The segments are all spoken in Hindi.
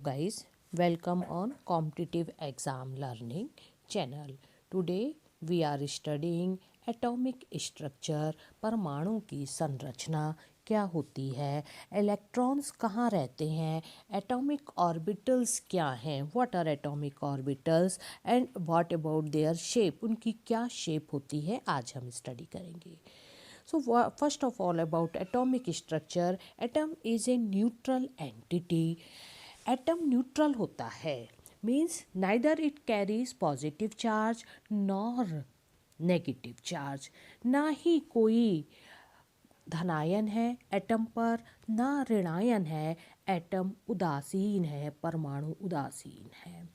Guys, welcome on competitive exam learning channel. Today we are studying atomic structure, परमाणु की संरचना क्या होती है, इलेक्ट्रॉन्स कहाँ रहते हैं, एटॉमिक ऑर्बिटल्स क्या हैं, what are atomic orbitals and what about their shape, उनकी क्या शेप होती है, आज हम स्टडी करेंगे. So first of all about atomic structure, atom is a neutral entity. Atom neutral होता है, means neither it carries positive charge nor negative charge. ना ही कोई धनायन है एटम पर, ना ऋणायन है. एटम उदासीन है, परमाणु उदासीन है.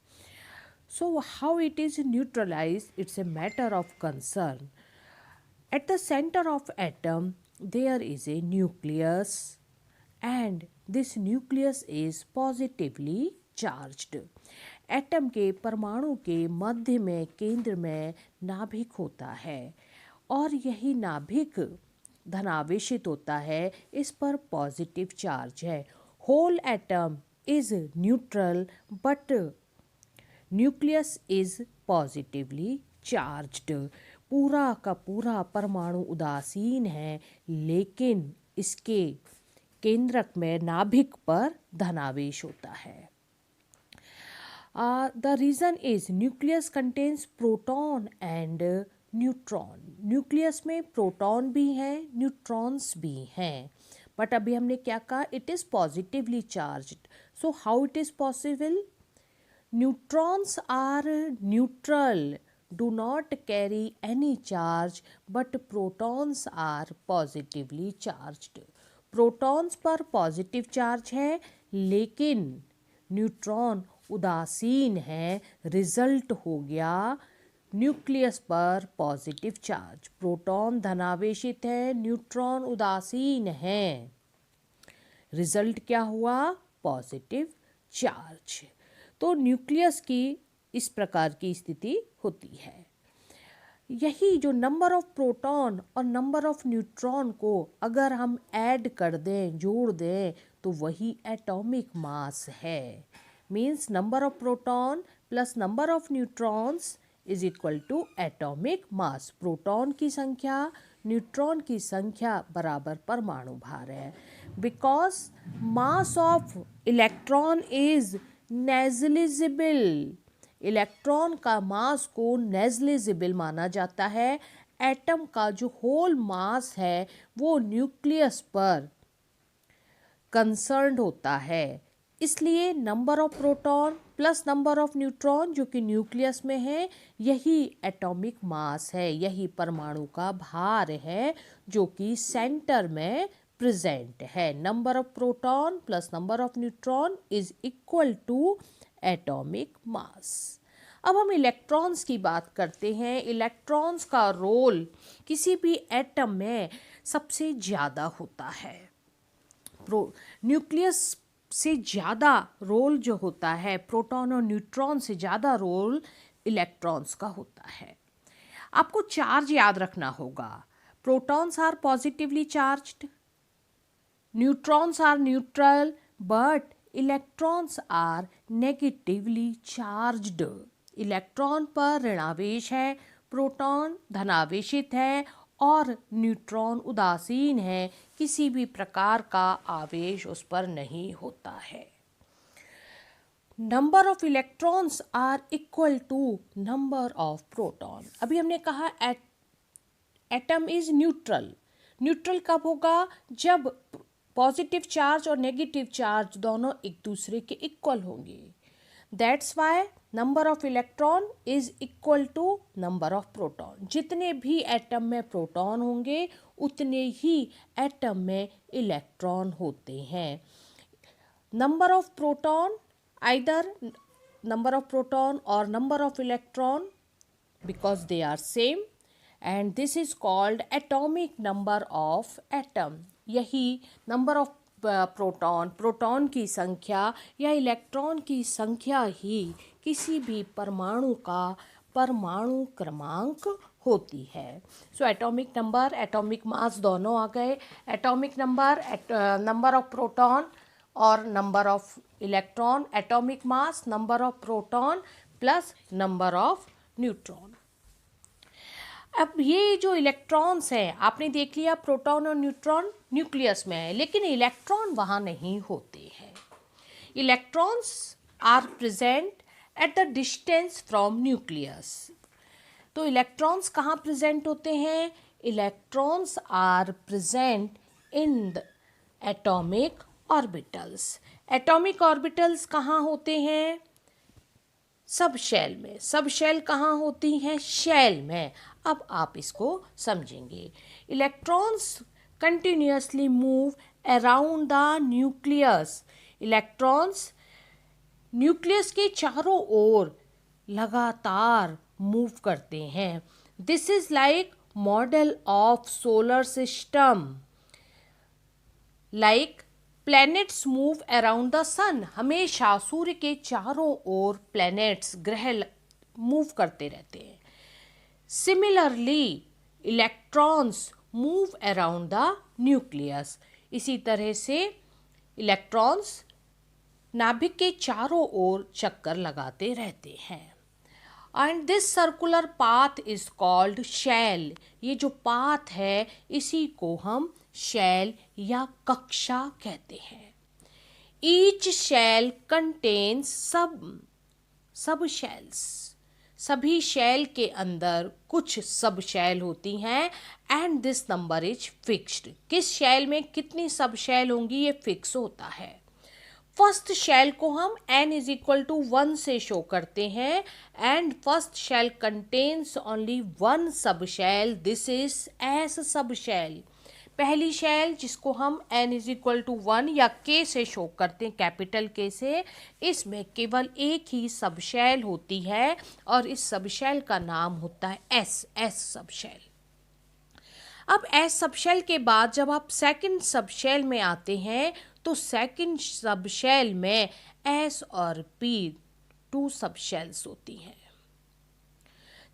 So how it is neutralise, it's a matter of concern. At the center of atom there is a nucleus and this nucleus is positively charged. Atom के परमाणु के मध्य में केंद्र में नाभिक होता है और यही नाभिक धनावेशित होता है, इस पर पॉजिटिव चार्ज है. Whole atom is neutral but nucleus is positively charged. पूरा का पूरा परमाणु उदासीन है, लेकिन इसके केंद्रक में नाभिक पर धनावेश होता है. The reason is nucleus contains proton and neutron. Nucleus में प्रोटॉन भी हैं, न्यूट्रॉन्स भी हैं. बट अभी हमने क्या कहा, it is positively charged. So how it is possible? Neutrons are neutral, do not carry any charge, but protons are positively charged. Protons पर पॉजिटिव चार्ज है, लेकिन न्यूट्रॉन उदासीन है. रिजल्ट हो गया न्यूक्लियस पर पॉजिटिव चार्ज. प्रोटॉन धनावेशित है, न्यूट्रॉन उदासीन है. रिजल्ट क्या हुआ? Positive charge. तो न्यूक्लियस की इस प्रकार की स्थिति होती है. यही जो नंबर ऑफ प्रोटॉन और नंबर ऑफ न्यूट्रॉन को अगर हम ऐड कर दें, जोड़ दें, तो वही एटॉमिक मास है. Means number of proton plus number of neutrons is equal to atomic mass. Proton की संख्या न्यूट्रॉन की संख्या बराबर परमाणु भार है. Because mass of electron is negligible. Electron का मास को नेग्लिजिबल माना जाता है. एटम का जो होल मास है वो न्यूक्लियस पर कंसर्न्ड होता है. इसलिए number of proton plus number of neutron जो कि न्यूक्लियस में है, यही एटॉमिक मास है, यही परमाणु का भार है जो कि सेंटर में प्रेजेंट है. Number of proton plus number of neutron is equal to atomic mass. अब हम इलेक्ट्रॉन्स की बात करते हैं. इलेक्ट्रॉन्स का रोल किसी भी एटम में सबसे ज़्यादा होता है. न्यूक्लियस से ज़्यादा रोल जो होता है, प्रोटॉन और न्यूट्रॉन से ज़्यादा रोल इलेक्ट्रॉन्स का होता है. आपको चार्ज याद रखना होगा. Protons are positively charged, neutrons are neutral, but electrons are negatively charged. Electron पर ऋणावेश है, प्रोटॉन धनावेशित है और न्यूट्रॉन उदासीन है. किसी भी प्रकार का आवेश उस पर नहीं होता है. Number of electrons are equal to number of proton. अभी हमने कहा एटम इज न्यूट्रल. न्यूट्रल कब होगा? जब पॉजिटिव चार्ज और नेगेटिव चार्ज दोनों एक दूसरे के इक्वल होंगे. That's why number of electron is equal to number of proton. जितने भी एटम में प्रोटॉन होंगे उतने ही एटम में इलेक्ट्रॉन होते हैं. Number of proton, either number of proton और number of electron, because they are same, and this is called atomic number of atom. यही नंबर ऑफ प्रोटॉन की संख्या या इलेक्ट्रॉन की संख्या ही किसी भी परमाणु का परमाणु क्रमांक होती है. So atomic number, atomic mass दोनों आ गए. Atomic number, number of proton और number of electron, atomic mass, number of proton plus number of neutron. अब ये जो इलेक्ट्रॉन्स हैं, आपने देख लिया प्रोटॉन और न्यूट्रॉन न्यूक्लियस में है, लेकिन इलेक्ट्रॉन वहाँ नहीं होते हैं। Electrons are present at the distance from nucleus. तो इलेक्ट्रॉन्स कहाँ प्रेजेंट होते हैं? Electrons are present in the atomic orbitals. Atomic orbitals कहाँ होते हैं? सब शेल में। सब शेल कहाँ होती हैं? शेल में। अब आप इसको समझेंगे। Electrons continuously move around the nucleus. Electrons nucleus के चारों ओर लगातार मूव करते हैं। This is like model of solar system. Like planets move around the sun. हमेशा सूर्य के चारों ओर प्लैनेट्स, ग्रह मूव करते रहते हैं। Similarly electrons move around the nucleus. इसी तरह से इलेक्ट्रॉन्स नाभिक के चारों ओर चक्कर लगाते रहते हैं। And this circular path is called shell. ये जो पाथ है इसी को हम शेल या कक्षा कहते हैं। Each shell contains sub shells. सभी शेल के अंदर कुछ सब शेल होती हैं and this number is fixed. किस शेल में कितनी सब शेल होंगी ये फिक्स होता है। फर्स्ट शेल को हम n इज इक्वल टू 1 से शो करते हैं and first shell contains only one sub shell, this is S sub shell. पहली शेल जिसको हम n इज इक्वल टू 1 या k से शो करते हैं, कैपिटल K से, इसमें केवल एक ही सब शेल होती है और इस सब शेल का नाम होता है एस सब शेल। अब एस सब शेल के बाद जब आप सेकंड सब शेल में आते हैं तो सेकंड सब शेल में एस और पी 2 सब शेल्स होती हैं।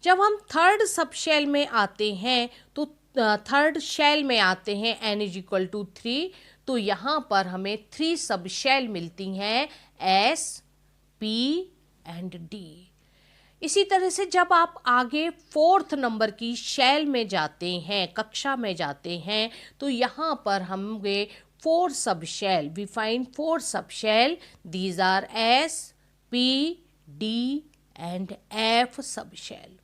जब हम थर्ड सब शेल में आते हैं तो थर्ड शेल में आते हैं n इज इक्वल टू 3, तो यहाँ पर हमें 3 सब शेल मिलती हैं S, P एंड D। इसी तरह से जब आप आगे फोर्थ नंबर की शेल में जाते हैं, कक्षा में जाते हैं, तो यहाँ पर हमें 4 sub shell, we find 4 sub shell, these are S, P, D and F sub shell.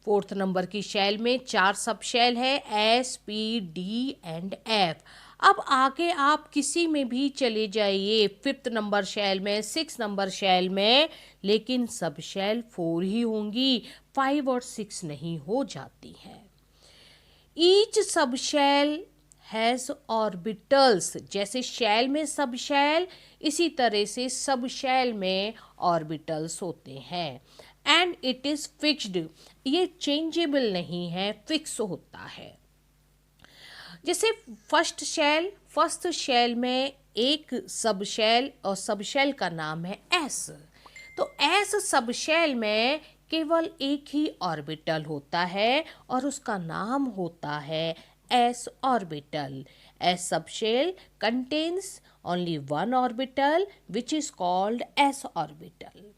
Fourth number की शेल में 4 सब शेल है, S, P, D and F. अब आगे आप किसी में भी चले जाइए, 5th नंबर शेल में, 6 नंबर शेल में, लेकिन सब शेल 4 ही होंगी, 5 और 6 नहीं हो जाती हैं। Each sub shell has orbitals. जैसे शेल में सब शेल, इसी तरह से सब शेल में ऑर्बिटल्स होते हैं एंड इट इज़ फिक्स्ड। ये चेंजेबल नहीं है, फिक्स होता है। जैसे फर्स्ट शेल में एक सब शेल और सब शेल का नाम है एस। तो एस सब शेल में केवल एक ही ऑर्बिटल होता है और उसका नाम होता है S orbital. S sub shell contains only one orbital which is called S orbital.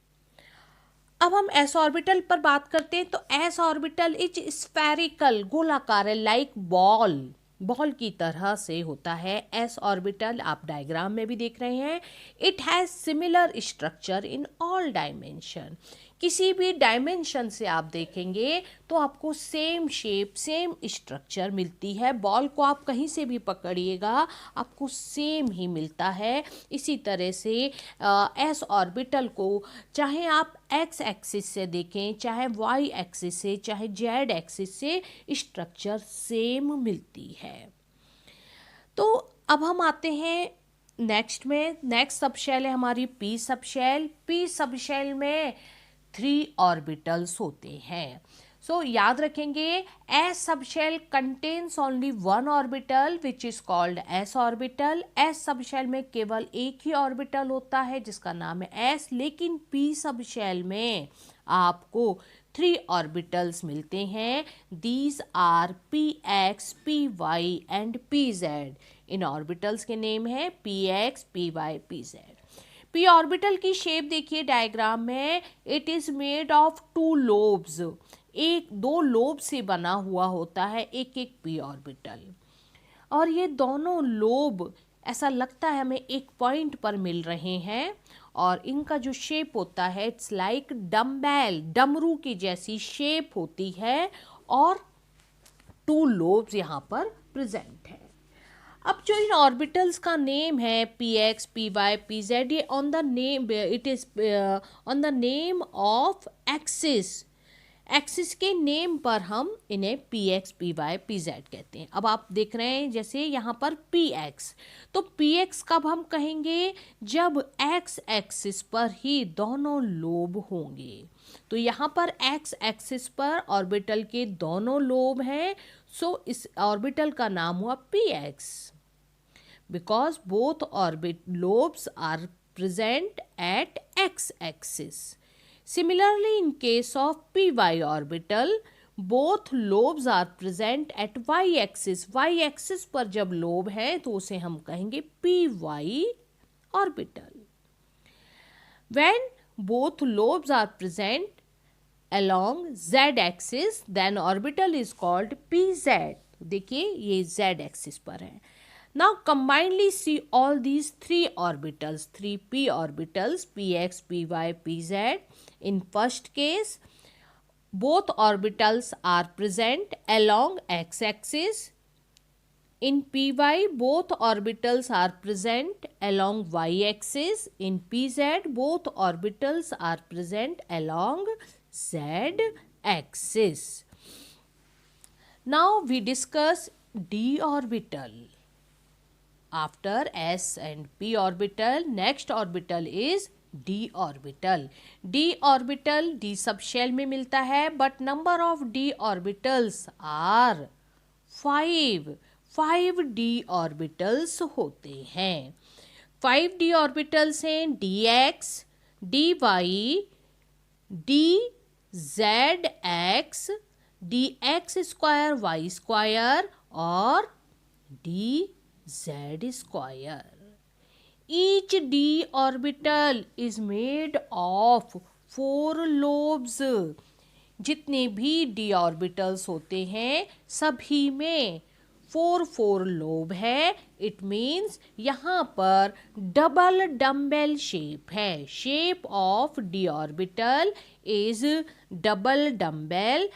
अब हम एस ऑर्बिटल पर बात करते हैं तो एस ऑर्बिटल इज स्फेरिकल, गोलाकार है, लाइक बॉल की तरह से होता है एस ऑर्बिटल। आप डायग्राम में भी देख रहे हैं। It has similar structure in all dimension. किसी भी डायमेंशन से आप देखेंगे तो आपको सेम शेप, सेम स्ट्रक्चर मिलती है। बॉल को आप कहीं से भी पकड़िएगा आपको सेम ही मिलता है। इसी तरह से एस ऑर्बिटल को चाहे आप एक्स एक्सिस से देखें, चाहे वाई एक्सिस से, चाहे जेड एक्सिस से, स्ट्रक्चर सेम मिलती है। तो अब हम आते हैं नेक्स्ट में। नेक्स्ट सब शेल है हमारी पी सब शेल। पी सब शेल में 3 ऑर्बिटल्स होते हैं। सो याद रखेंगे S sub shell contains only one orbital which is called S orbital. S sub shell में केवल एक ही ऑर्बिटल होता है जिसका नाम है एस, लेकिन पी सब शेल में आपको 3 ऑर्बिटल्स मिलते हैं। These are P X, P Y and P Z. इन ऑर्बिटल्स के नेम है px, py, pz। p orbital की शेप देखिए डायग्राम में, it is made of 2 lobes, एक 2 लोब से बना हुआ होता है एक एक p ऑर्बिटल, और ये दोनों लोब ऐसा लगता है हमें एक पॉइंट पर मिल रहे हैं, और इनका जो शेप होता है इट्स लाइक डम्बेल, डमरू की जैसी शेप होती है, और 2 लोब्स यहाँ पर प्रेजेंट है। अब जो इन ऑर्बिटल्स का नेम है px, py, pz, ये on the name, it is on the name of axis, axis के नेम पर हम इन्हें px, py, pz कहते हैं। अब आप देख रहे हैं जैसे यहाँ पर px, तो px कब हम कहेंगे, जब x एक्सिस पर ही दोनों लोब होंगे। तो यहाँ पर x एक्सिस पर ऑर्बिटल के दोनों लोब हैं, सो इस ऑर्बिटल का नाम हुआ px, because both orbit lobes are present at x axis. Similarly, in case of py orbital, both lobes are present at y axis. y axis पर जब लोब है तो उसे हम कहेंगे py orbital. When both lobes are present along z axis, then orbital is called pz. देखिए ये z axis पर है। Now combinedly see all these 3 orbitals, 3 p orbitals, px, py, pz. In first case, both orbitals are present along x-axis. In py, both orbitals are present along y-axis. In pz, both orbitals are present along z-axis. Now we discuss d orbital. After s and p orbital, next orbital is d orbital. d orbital d sub shell में मिलता है, but number of d orbitals are 5. 5 d orbitals होते हैं। 5 d orbitals हैं dx, dy, dzx, dx square y square और dz square. Each d orbital is made of 4 lobes. जितने भी d orbitals होते हैं सभी में 4 लोब है। इट मीन्स यहाँ पर डबल डम्बेल शेप है। Shape of d orbital is double dumbbell